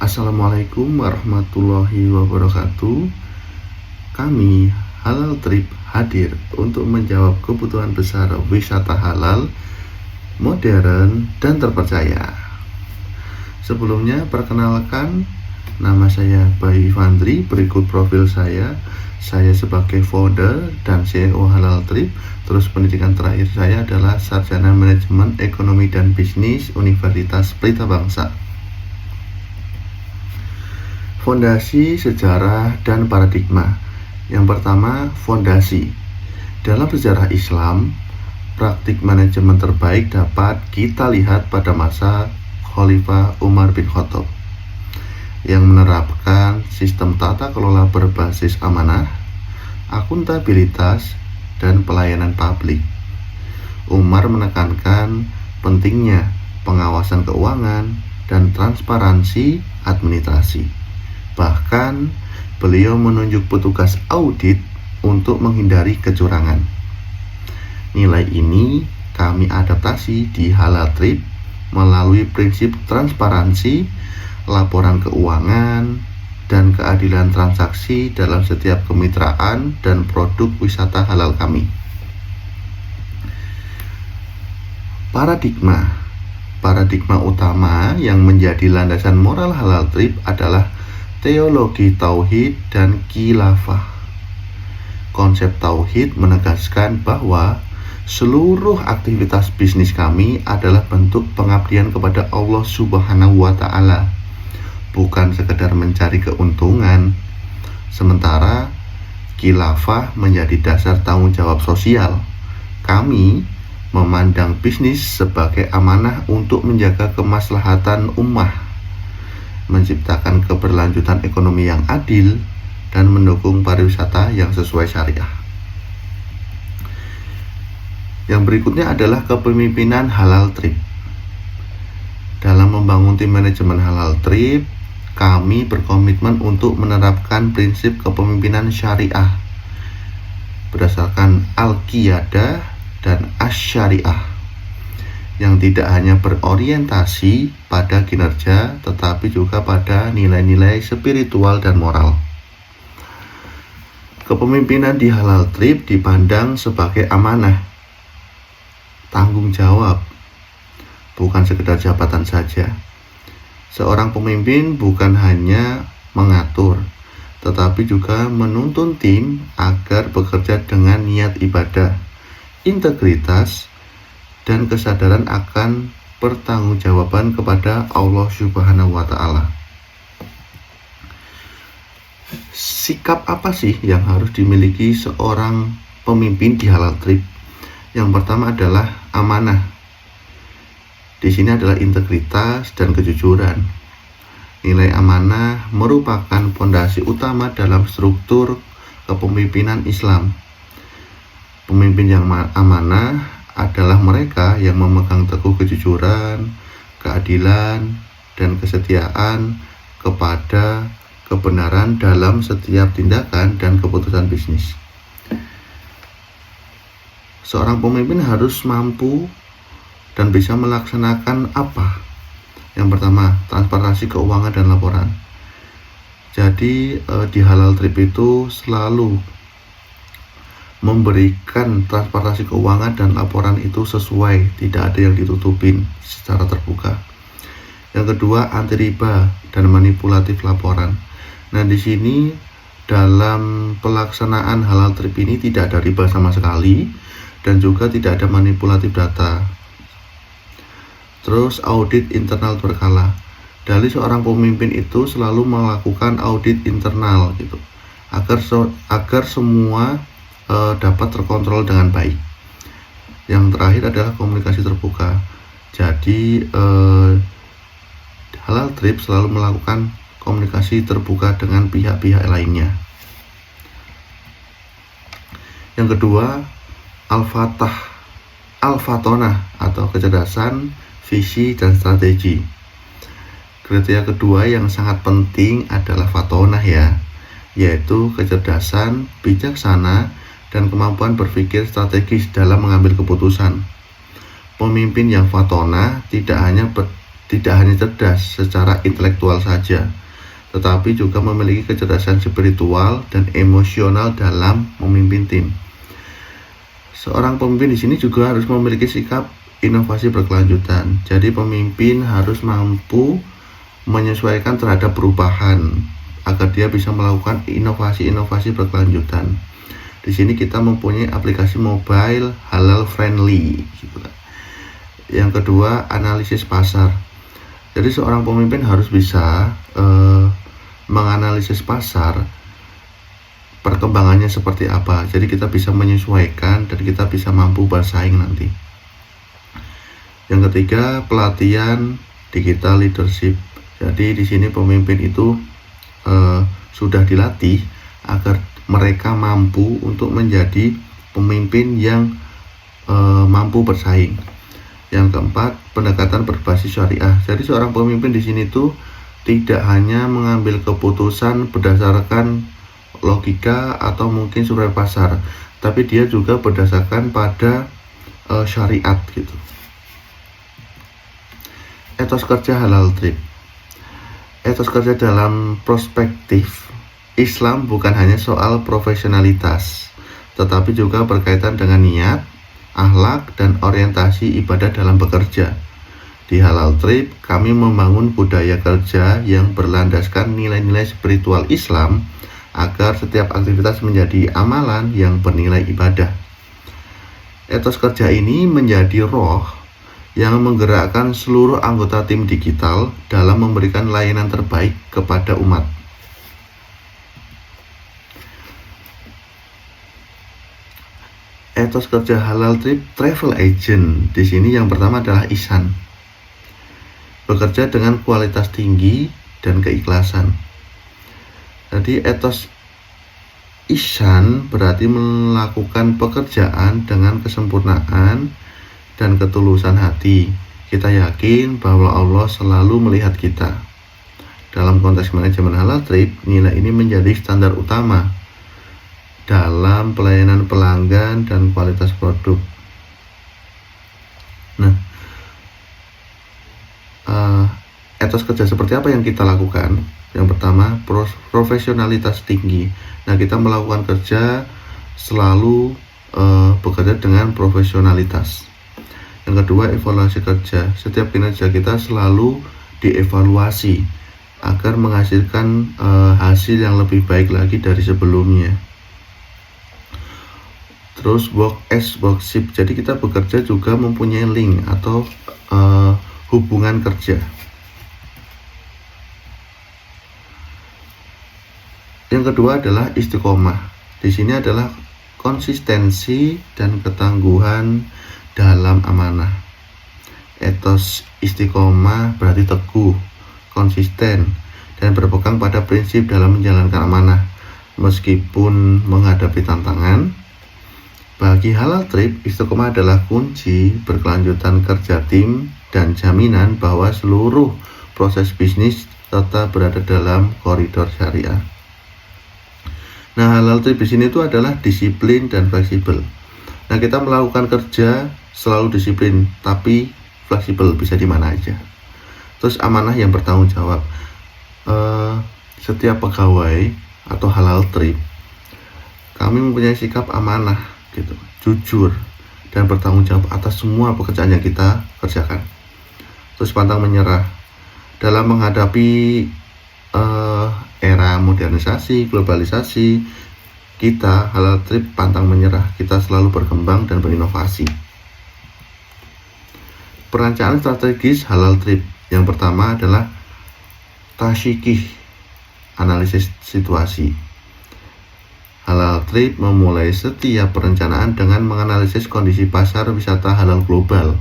Assalamualaikum warahmatullahi wabarakatuh. Kami Halal Trip hadir untuk menjawab kebutuhan besar wisata halal, modern, dan terpercaya. Sebelumnya perkenalkan, nama saya Bayu Fandri. Berikut profil saya. Saya sebagai founder dan CEO Halal Trip. Terus pendidikan terakhir saya adalah Sarjana Manajemen Ekonomi dan Bisnis Universitas Pelita Bangsa. Fondasi, sejarah, dan paradigma. Yang pertama, fondasi. Dalam sejarah Islam, praktik manajemen terbaik dapat kita lihat pada masa Khalifah Umar bin Khattab yang menerapkan sistem tata kelola berbasis amanah, akuntabilitas, dan pelayanan publik. Umar menekankan pentingnya pengawasan keuangan dan transparansi administrasi. Bahkan, beliau menunjuk petugas audit untuk menghindari kecurangan. Nilai ini kami adaptasi di Halal Trip melalui prinsip transparansi, laporan keuangan, dan keadilan transaksi dalam setiap kemitraan dan produk wisata halal kami. Paradigma utama yang menjadi landasan moral Halal Trip adalah teologi tauhid dan khilafah. Konsep tauhid menegaskan bahwa seluruh aktivitas bisnis kami adalah bentuk pengabdian kepada Allah Subhanahu wa Ta'ala, bukan sekedar mencari keuntungan. Sementara khilafah menjadi dasar tanggung jawab sosial. Kami memandang bisnis sebagai amanah untuk menjaga kemaslahatan ummah, menciptakan keberlanjutan ekonomi yang adil, dan mendukung pariwisata yang sesuai syariah. Yang berikutnya adalah kepemimpinan Halal Trip. Dalam membangun tim manajemen Halal Trip, kami berkomitmen untuk menerapkan prinsip kepemimpinan syariah berdasarkan Al-Qiyadah dan Asy-Syariah, yang tidak hanya berorientasi pada kinerja, tetapi juga pada nilai-nilai spiritual dan moral. Kepemimpinan di Halal Trip dipandang sebagai amanah, tanggung jawab, bukan sekedar jabatan saja. Seorang pemimpin bukan hanya mengatur, tetapi juga menuntun tim agar bekerja dengan niat ibadah, integritas, dan kesadaran akan pertanggungjawaban kepada Allah Subhanahu wa Ta'ala. Sikap apa sih yang harus dimiliki seorang pemimpin di Halal Trip? Yang pertama adalah amanah. Di sini adalah integritas dan kejujuran. Nilai amanah merupakan fondasi utama dalam struktur kepemimpinan Islam. Pemimpin yang amanah adalah mereka yang memegang teguh kejujuran, keadilan, dan kesetiaan kepada kebenaran dalam setiap tindakan dan keputusan bisnis. Seorang pemimpin harus mampu dan bisa melaksanakan apa? Yang pertama, transparansi keuangan dan laporan. Jadi di Halal Trip itu selalu memberikan transparansi keuangan dan laporan itu sesuai, tidak ada yang ditutupin secara terbuka. Yang kedua, anti riba dan manipulatif laporan. Nah, di sini dalam pelaksanaan Halal Trip ini tidak ada riba sama sekali, dan juga tidak ada manipulatif data. Terus audit internal berkala. Dari seorang pemimpin itu selalu melakukan audit internal gitu, agar semua dapat terkontrol dengan baik. Yang terakhir adalah komunikasi terbuka. Jadi Halal Trip selalu melakukan komunikasi terbuka dengan pihak-pihak lainnya. Yang kedua, Al-Fatonah atau kecerdasan, visi, dan strategi. Kriteria kedua yang sangat penting adalah fatonah ya, yaitu kecerdasan, bijaksana, dan kemampuan berpikir strategis dalam mengambil keputusan. Pemimpin yang fatonah tidak hanya tidak hanya cerdas secara intelektual saja, tetapi juga memiliki kecerdasan spiritual dan emosional dalam memimpin tim. Seorang pemimpin di sini juga harus memiliki sikap inovasi berkelanjutan. Jadi pemimpin harus mampu menyesuaikan terhadap perubahan agar dia bisa melakukan inovasi-inovasi berkelanjutan. Di sini kita mempunyai aplikasi mobile halal friendly. Yang kedua, analisis pasar. Jadi seorang pemimpin harus bisa menganalisis pasar, perkembangannya seperti apa. Jadi kita bisa menyesuaikan dan kita bisa mampu bersaing nanti. Yang ketiga, pelatihan digital leadership. Jadi di sini pemimpin itu sudah dilatih agar mereka mampu untuk menjadi pemimpin yang mampu bersaing. Yang keempat, pendekatan berbasis syariah. Jadi seorang pemimpin di sini tuh tidak hanya mengambil keputusan berdasarkan logika atau mungkin survei pasar, tapi dia juga berdasarkan pada syariat gitu. Etos kerja halal trip. Etos kerja dalam perspektif Islam bukan hanya soal profesionalitas, tetapi juga berkaitan dengan niat, akhlak, dan orientasi ibadah dalam bekerja. Di Halal Trip, kami membangun budaya kerja yang berlandaskan nilai-nilai spiritual Islam agar setiap aktivitas menjadi amalan yang bernilai ibadah. Etos kerja ini menjadi roh yang menggerakkan seluruh anggota tim digital dalam memberikan layanan terbaik kepada umat. Etos kerja Halal Trip Travel Agent. Di sini yang pertama adalah ihsan. Bekerja dengan kualitas tinggi dan keikhlasan. Jadi etos ihsan berarti melakukan pekerjaan dengan kesempurnaan dan ketulusan hati. Kita yakin bahwa Allah selalu melihat kita. Dalam konteks manajemen Halal Trip, nilai ini menjadi standar utama dalam pelayanan pelanggan dan kualitas produk. Nah, etos kerja seperti apa yang kita lakukan? Yang pertama, profesionalitas tinggi. Nah, kita melakukan kerja selalu bekerja dengan profesionalitas. Yang kedua, evaluasi kerja. Setiap kinerja kita selalu dievaluasi agar menghasilkan hasil yang lebih baik lagi dari sebelumnya. Terus work as workship. Jadi kita bekerja juga mempunyai link atau hubungan kerja. Yang kedua adalah istiqomah. Di sini adalah konsistensi dan ketangguhan dalam amanah. Etos istiqomah berarti teguh, konsisten, dan berpegang pada prinsip dalam menjalankan amanah meskipun menghadapi tantangan. Bagi Halal Trip, istiqomah adalah kunci berkelanjutan kerja tim dan jaminan bahwa seluruh proses bisnis tetap berada dalam koridor syariah. Nah, Halal Trip di sini itu adalah disiplin dan fleksibel. Nah, kita melakukan kerja selalu disiplin, tapi fleksibel, bisa di mana aja. Terus amanah yang bertanggung jawab. Setiap pegawai atau Halal Trip, kami mempunyai sikap amanah gitu, jujur dan bertanggung jawab atas semua pekerjaan yang kita kerjakan. Terus pantang menyerah dalam menghadapi era modernisasi, globalisasi. Kita Halal Trip pantang menyerah, kita selalu berkembang dan berinovasi. Perencanaan strategis Halal Trip. Yang pertama adalah tasyikih, analisis situasi. Halal Trip memulai setiap perencanaan dengan menganalisis kondisi pasar wisata halal global,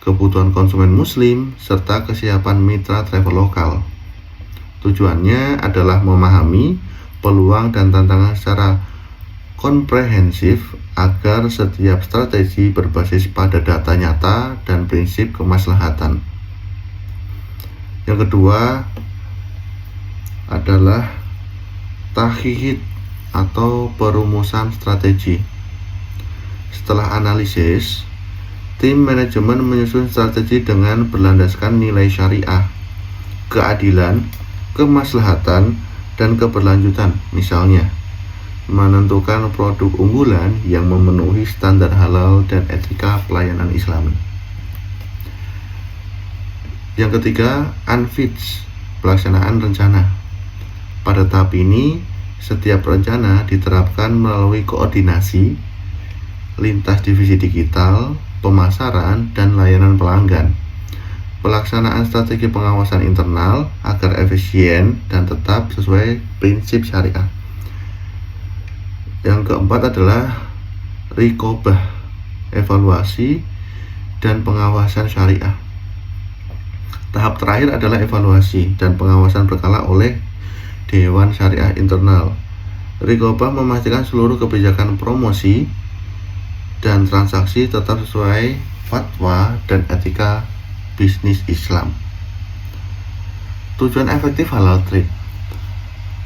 kebutuhan konsumen muslim, serta kesiapan mitra travel lokal. Tujuannya adalah memahami peluang dan tantangan secara komprehensif agar setiap strategi berbasis pada data nyata dan prinsip kemaslahatan. Yang kedua adalah tahqiq atau perumusan strategi. Setelah analisis, Tim manajemen menyusun strategi dengan berlandaskan nilai syariah, keadilan, kemaslahatan, dan keberlanjutan. Misalnya, menentukan produk unggulan yang memenuhi standar halal dan etika pelayanan Islami. Yang ketiga, unfits, pelaksanaan rencana. Pada tahap ini, setiap rencana diterapkan melalui koordinasi lintas divisi digital, pemasaran, dan layanan pelanggan. Pelaksanaan strategi pengawasan internal agar efisien dan tetap sesuai prinsip syariah. Yang keempat adalah riqobah, evaluasi dan pengawasan syariah. Tahap terakhir adalah evaluasi dan pengawasan berkala oleh Dewan Syariah Internal. Riqobah memastikan seluruh kebijakan promosi dan transaksi tetap sesuai fatwa dan etika bisnis Islam. Tujuan efektif halal trip.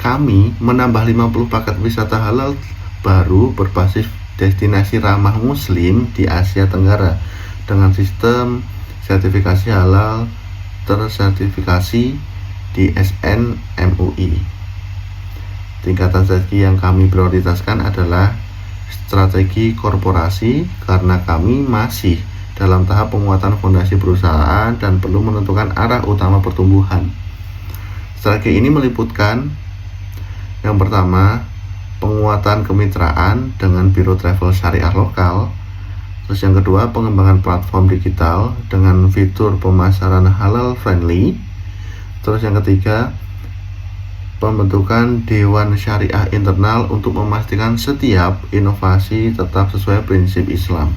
Kami menambah 50 paket wisata halal baru berbasis destinasi ramah muslim di Asia Tenggara dengan sistem sertifikasi halal tersertifikasi di SNMUI. Tingkatan strategi yang kami prioritaskan adalah strategi korporasi karena kami masih dalam tahap penguatan fondasi perusahaan dan perlu menentukan arah utama pertumbuhan. Strategi ini meliputkan yang pertama, penguatan kemitraan dengan biro travel syariah lokal. Terus yang kedua, pengembangan platform digital dengan fitur pemasaran halal friendly. Terus yang ketiga, pembentukan Dewan Syariah Internal untuk memastikan setiap inovasi tetap sesuai prinsip Islam.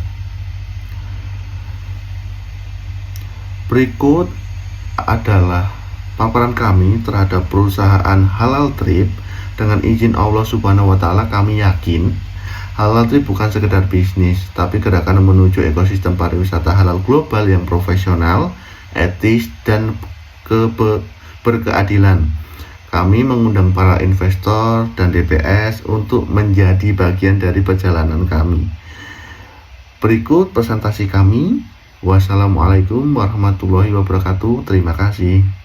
Berikut adalah paparan kami terhadap perusahaan Halal Trip. Dengan izin Allah Subhanahu wa Ta'ala, kami yakin Halal Trip bukan sekedar bisnis, tapi gerakan menuju ekosistem pariwisata halal global yang profesional, etis, dan berkeadilan. Kami mengundang para investor dan DPS untuk menjadi bagian dari perjalanan kami. Berikut presentasi kami. Wassalamualaikum warahmatullahi wabarakatuh. Terima kasih.